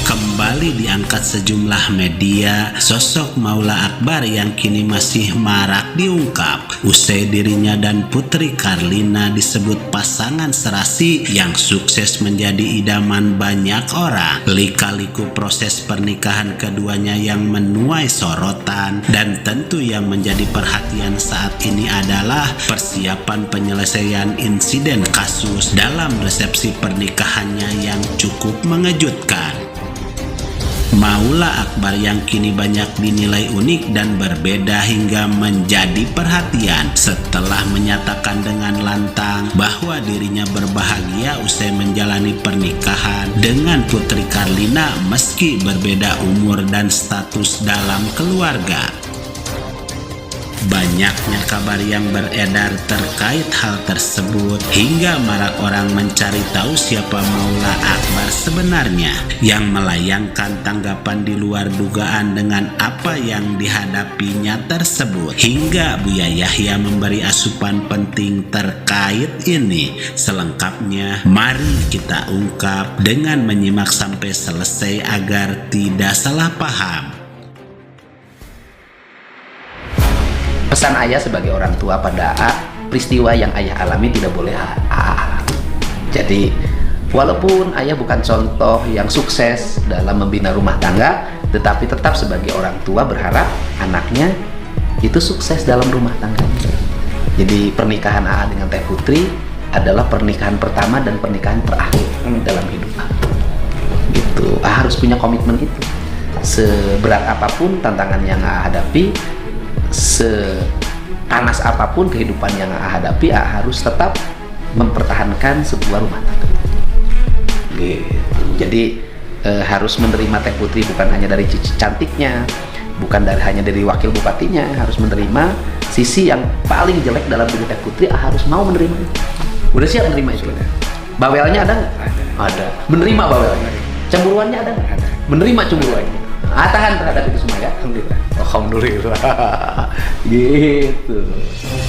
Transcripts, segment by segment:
Kembali diangkat sejumlah media, sosok Maula Akbar yang kini masih marak diungkap usai dirinya dan Putri Karlina disebut pasangan serasi yang sukses menjadi idaman banyak orang. Lika-liku proses pernikahan keduanya yang menuai sorotan dan tentu yang menjadi perhatian saat ini adalah persiapan penyelesaian insiden kasus dalam resepsi pernikahannya yang cukup mengejutkan. Maula Akbar yang kini banyak dinilai unik dan berbeda hingga menjadi perhatian setelah menyatakan dengan lantang bahwa dirinya berbahagia usai menjalani pernikahan dengan Putri Karlina meski berbeda umur dan status dalam keluarga. Banyaknya kabar yang beredar terkait hal tersebut hingga marak orang mencari tahu siapa Maula Akbar sebenarnya, yang melayangkan tanggapan di luar dugaan dengan apa yang dihadapinya tersebut. Hingga Buya Yahya memberi asupan penting terkait ini. Selengkapnya mari kita ungkap dengan menyimak sampai selesai agar tidak salah paham. Pesan ayah sebagai orang tua pada A, peristiwa yang ayah alami tidak boleh A. Jadi walaupun ayah bukan contoh yang sukses dalam membina rumah tangga, tetapi tetap sebagai orang tua berharap anaknya itu sukses dalam rumah tangga. Jadi pernikahan AA dengan Teh Putri adalah pernikahan pertama dan pernikahan terakhir dalam hidup A. Gitu. A harus punya komitmen itu. Seberat apapun tantangan yang A hadapi, sepanas apapun kehidupan yang A hadapi, A harus tetap mempertahankan sebuah rumah tangga. Gitu. Jadi harus menerima Teh Putri bukan hanya dari cantiknya, bukan hanya dari wakil bupatinya, harus menerima sisi yang paling jelek dalam diri Teh Putri. A harus mau menerima itu. Udah siap menerima itu? Bawelnya ada nggak? Ada. Menerima bawelnya. Cemburuannya ada nggak? Ada. Menerima cemburuannya. Tahan terhadap itu semua ya. Alhamdulillah. Alhamdulillah. Gitu.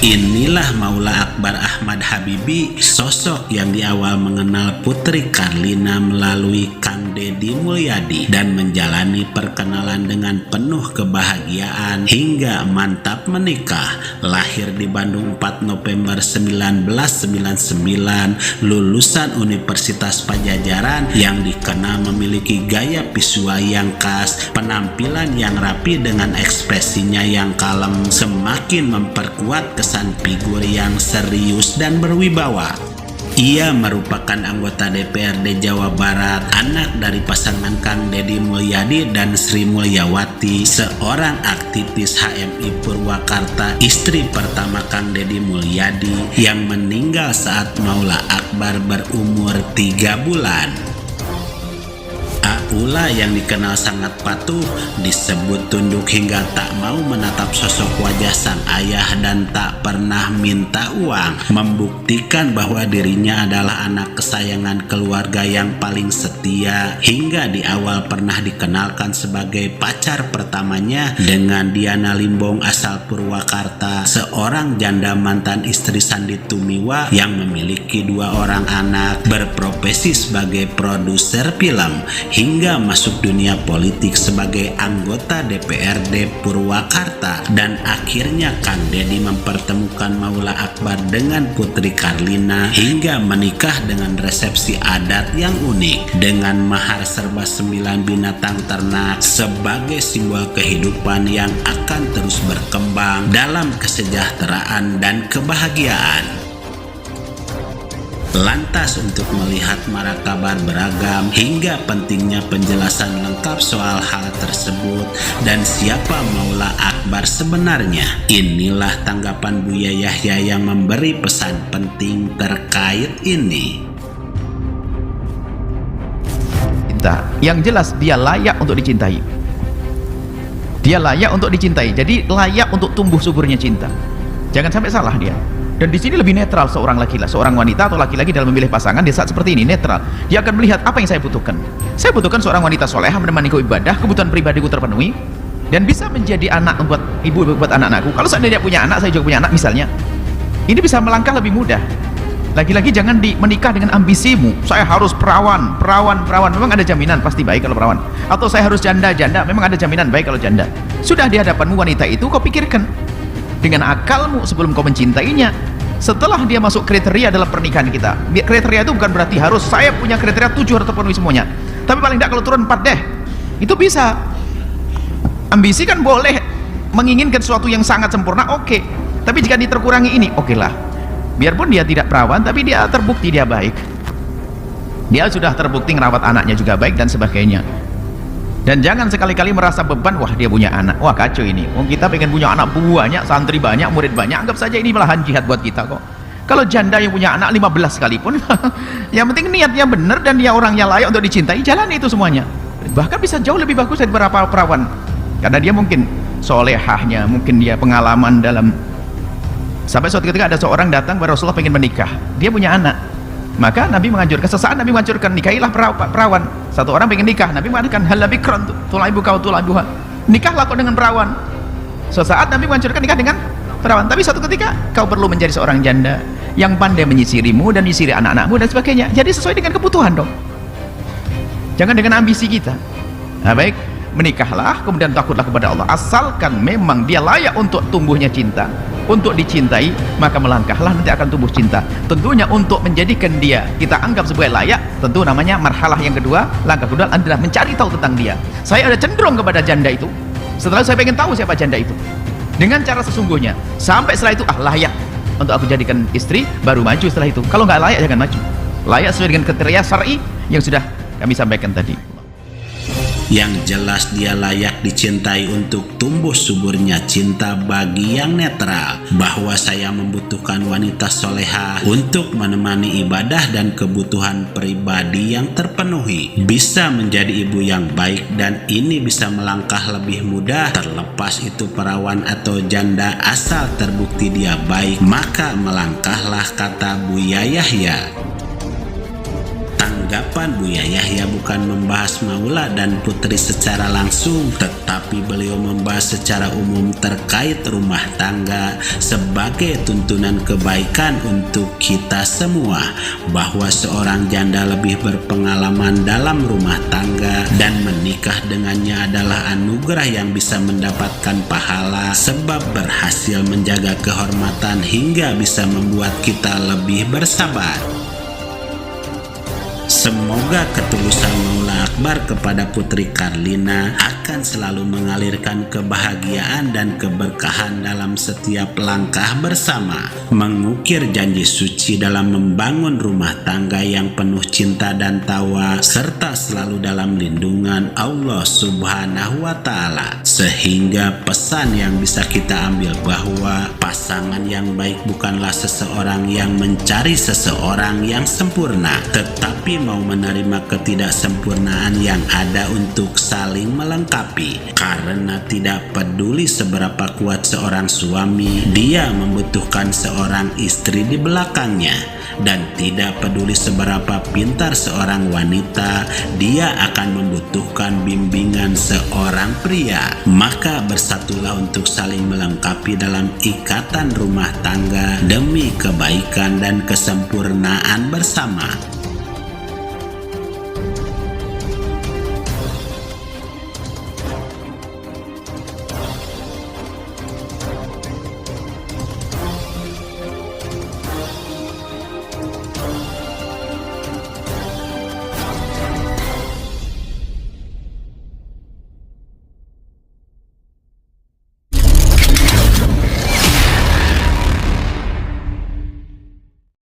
Inilah Maula Akbar Ahmad Habibi, sosok yang di awal mengenal Putri Karlina melalui Kang Deddy Mulyadi dan menjalani perkenalan dengan penuh kebahagiaan hingga mantap menikah. Lahir di Bandung 4 November 1999, lulusan Universitas Pajajaran yang dikenal memiliki gaya visual yang khas, penampilan yang rapi dengan ekspresinya yang kalem semakin memperkuat kesan figur yang serius dan berwibawa. Ia merupakan anggota DPRD Jawa Barat, anak dari pasangan Kang Deddy Mulyadi dan Sri Mulyawati, seorang aktivis HMI Purwakarta, istri pertama Kang Deddy Mulyadi yang meninggal saat Maula Akbar berumur 3 bulan. Ula yang dikenal sangat patuh, disebut tunduk hingga tak mau menatap sosok wajah sang ayah dan tak pernah minta uang, membuktikan bahwa dirinya adalah anak kesayangan keluarga yang paling setia. Hingga di awal pernah dikenalkan sebagai pacar pertamanya dengan Diana Limbong asal Purwakarta, seorang janda mantan istri Sandi Tumiwa yang memiliki 2 orang anak, berprofesi sebagai produser film, hingga masuk dunia politik sebagai anggota DPRD Purwakarta. Dan akhirnya Kang Deddy mempertemukan Maula Akbar dengan Putri Karlina hingga menikah dengan resepsi adat yang unik dengan mahar serba 9 binatang ternak sebagai simbol kehidupan yang akan terus berkembang dalam kesejahteraan dan kebahagiaan. Lantas untuk melihat marak kabar beragam hingga pentingnya penjelasan lengkap soal hal tersebut dan siapa Maula Akbar Akbar sebenarnya. Inilah tanggapan Buya Yahya yang memberi pesan penting terkait ini. Cinta, yang jelas dia layak untuk dicintai. Dia layak untuk dicintai. Jadi layak untuk tumbuh suburnya cinta. Jangan sampai salah dia. Dan di sini lebih netral seorang laki-laki, seorang wanita atau laki-laki dalam memilih pasangan di saat seperti ini, netral. Dia akan melihat apa yang saya butuhkan. Saya butuhkan seorang wanita solehah menemaniku ibadah, kebutuhan pribadiku terpenuhi, dan bisa menjadi anak buat ibu buat anak-anakku. Kalau seandainya dia punya anak, saya juga punya anak misalnya, ini bisa melangkah lebih mudah. Lagi-lagi jangan menikah dengan ambisimu. Saya harus perawan. Memang ada jaminan pasti baik kalau perawan. Atau saya harus janda. Memang ada jaminan baik kalau janda. Sudah di hadapanmu wanita itu, kau pikirkan dengan akalmu sebelum kau mencintainya. Setelah dia masuk kriteria dalam pernikahan kita. Kriteria itu bukan berarti harus saya punya kriteria 7 harus terpenuhi semuanya. Tapi paling tidak kalau turun 4 deh. Itu bisa. Ambisi kan boleh menginginkan sesuatu yang sangat sempurna, oke. Tapi jika diterkurangi ini, oke lah. Biarpun dia tidak perawan, tapi dia terbukti dia baik. Dia sudah terbukti ngerawat anaknya juga baik dan sebagainya. Dan jangan sekali-kali merasa beban, wah dia punya anak, wah kacau ini. Kita pengen punya anak banyak, santri banyak, murid banyak, anggap saja ini malahan jihad buat kita kok. Kalau janda yang punya anak 15 sekalipun, yang penting niatnya benar dan dia orangnya layak untuk dicintai, jalan itu semuanya. Bahkan bisa jauh lebih bagus dari beberapa perawan. Karena dia mungkin solehahnya, mungkin dia pengalaman dalam. Sampai suatu ketika ada seorang datang kepada Rasulullah pengen menikah, dia punya anak, maka Nabi menganjurkan, sesaat Nabi menganjurkan nikahilah perawan. Satu orang pengen nikah, Nabi mengatakan hal bikran tulaibu kau tulaibuha, nikahlah kau dengan perawan. Sesaat Nabi menganjurkan nikah dengan perawan, tapi suatu ketika kau perlu menjadi seorang janda yang pandai menyisirimu dan menyisiri anak-anakmu dan sebagainya. Jadi sesuai dengan kebutuhan dong, jangan dengan ambisi kita. Nah baik, menikahlah kemudian takutlah kepada Allah, asalkan memang dia layak untuk tumbuhnya cinta, untuk dicintai, maka melangkahlah, nanti akan tumbuh cinta. Tentunya untuk menjadikan dia kita anggap sebagai layak, tentu namanya marhalah yang kedua, langkah kedua adalah mencari tahu tentang dia. Saya ada cenderung kepada janda itu, setelah saya pengen tahu siapa janda itu dengan cara sesungguhnya, sampai setelah itu layak untuk aku jadikan istri, baru maju setelah itu. Kalau nggak layak jangan maju. Layak sesuai dengan kriteria syar'i yang sudah kami sampaikan tadi. Yang jelas dia layak dicintai untuk tumbuh suburnya cinta bagi yang netral. Bahwa saya membutuhkan wanita soleha untuk menemani ibadah dan kebutuhan pribadi yang terpenuhi. Bisa menjadi ibu yang baik dan ini bisa melangkah lebih mudah. Terlepas itu perawan atau janda, asal terbukti dia baik, maka melangkahlah, kata Buya Yahya. Tanggapan Buya Yahya bukan membahas Maula dan Putri secara langsung, tetapi beliau membahas secara umum terkait rumah tangga sebagai tuntunan kebaikan untuk kita semua, bahwa seorang janda lebih berpengalaman dalam rumah tangga dan menikah dengannya adalah anugerah yang bisa mendapatkan pahala sebab berhasil menjaga kehormatan hingga bisa membuat kita lebih bersabar. Semoga ketulusan Maula Akbar kepada Putri Karlina akan selalu mengalirkan kebahagiaan dan keberkahan dalam setiap langkah bersama, mengukir janji suci dalam membangun rumah tangga yang penuh cinta dan tawa, serta selalu dalam lindungan Allah Subhanahu wa Ta'ala. Sehingga pesan yang bisa kita ambil bahwa pasangan yang baik bukanlah seseorang yang mencari seseorang yang sempurna, tetapi mau menerima ketidaksempurnaan yang ada untuk saling melengkapi. Karena tidak peduli seberapa kuat seorang suami, dia membutuhkan seorang istri di belakangnya. Dan tidak peduli seberapa pintar seorang wanita, dia akan membutuhkan bimbingan seorang pria. Maka bersatulah untuk saling melengkapi dalam ikatan rumah tangga demi kebaikan dan kesempurnaan bersama.